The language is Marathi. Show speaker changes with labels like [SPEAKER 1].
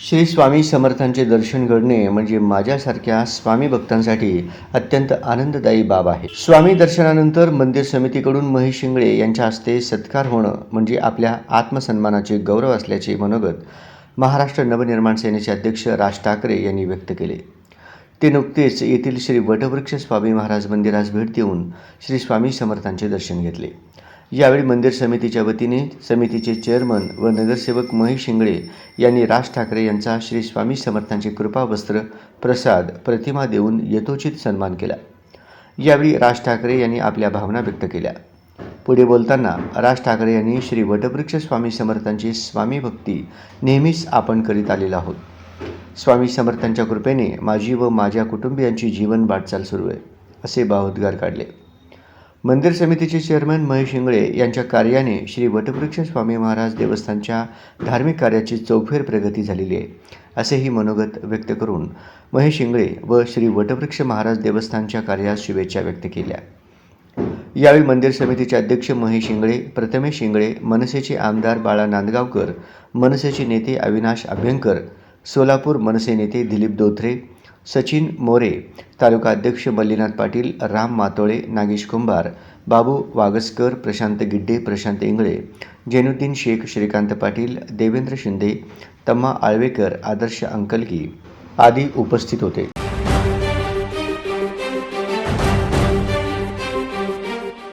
[SPEAKER 1] श्री स्वामी समर्थांचे दर्शन घडणे म्हणजे माझ्यासारख्या स्वामी भक्तांसाठी अत्यंत आनंददायी बाब आहे. स्वामी दर्शनानंतर मंदिर समितीकडून महेश शिंगळे यांच्या हस्ते सत्कार होणं म्हणजे आपल्या आत्मसन्मानाचे गौरव असल्याचे मनोगत महाराष्ट्र नवनिर्माण सेनेचे अध्यक्ष राज ठाकरे यांनी व्यक्त केले. ते नुकतेच येथील श्री वटवृक्ष स्वामी महाराज मंदिरास भेट देऊन श्री स्वामी समर्थांचे दर्शन घेतले. यावेळी मंदिर समितीच्या वतीने समितीचे चेअरमन व नगरसेवक महेश शिंगळे यांनी राज ठाकरे यांचा श्री स्वामी समर्थांचे कृपावस्त्र प्रसाद प्रतिमा देऊन यथोचित सन्मान केला. यावेळी राज ठाकरे यांनी आपल्या भावना व्यक्त केल्या. पुढे बोलताना राज ठाकरे यांनी श्री वटवृक्ष स्वामी समर्थांची स्वामी भक्ती नेहमीच आपण करीत आलेलो आहोत. स्वामी समर्थांच्या कृपेने माझी व माझ्या कुटुंबियांची जीवन वाटचाल सुरू आहे, असे भावोद्गार काढले. मंदिर समितीचे चेअरमन महेश शिंगळे यांच्या कार्याने श्री वटवृक्ष स्वामी महाराज देवस्थानच्या धार्मिक कार्याची चौफेर प्रगती झालेली आहे, असेही मनोगत व्यक्त करून महेश शिंगळे व श्री वटवृक्ष महाराज देवस्थानच्या कार्यास शुभेच्छा व्यक्त केल्या. यावेळी मंदिर समितीचे अध्यक्ष महेश शिंगळे, प्रथमेश शिंगळे, मनसेचे आमदार बाळा नांदगावकर, मनसेचे नेते अविनाश अभ्यंकर, सोलापूर मनसे नेते दिलीप दोथरे, सचिन मोरे, तालुका अध्यक्ष मल्लीनाथ पाटील, राम मातोळे, नागेश कुंभार, बाबू वागसकर, प्रशांत गिड्डे, प्रशांत इंगळे, जैनुद्दीन शेख, श्रीकांत पाटील, देवेंद्र शिंदे, तम्मा आळवेकर, आदर्श अंकलगी आदी उपस्थित होते.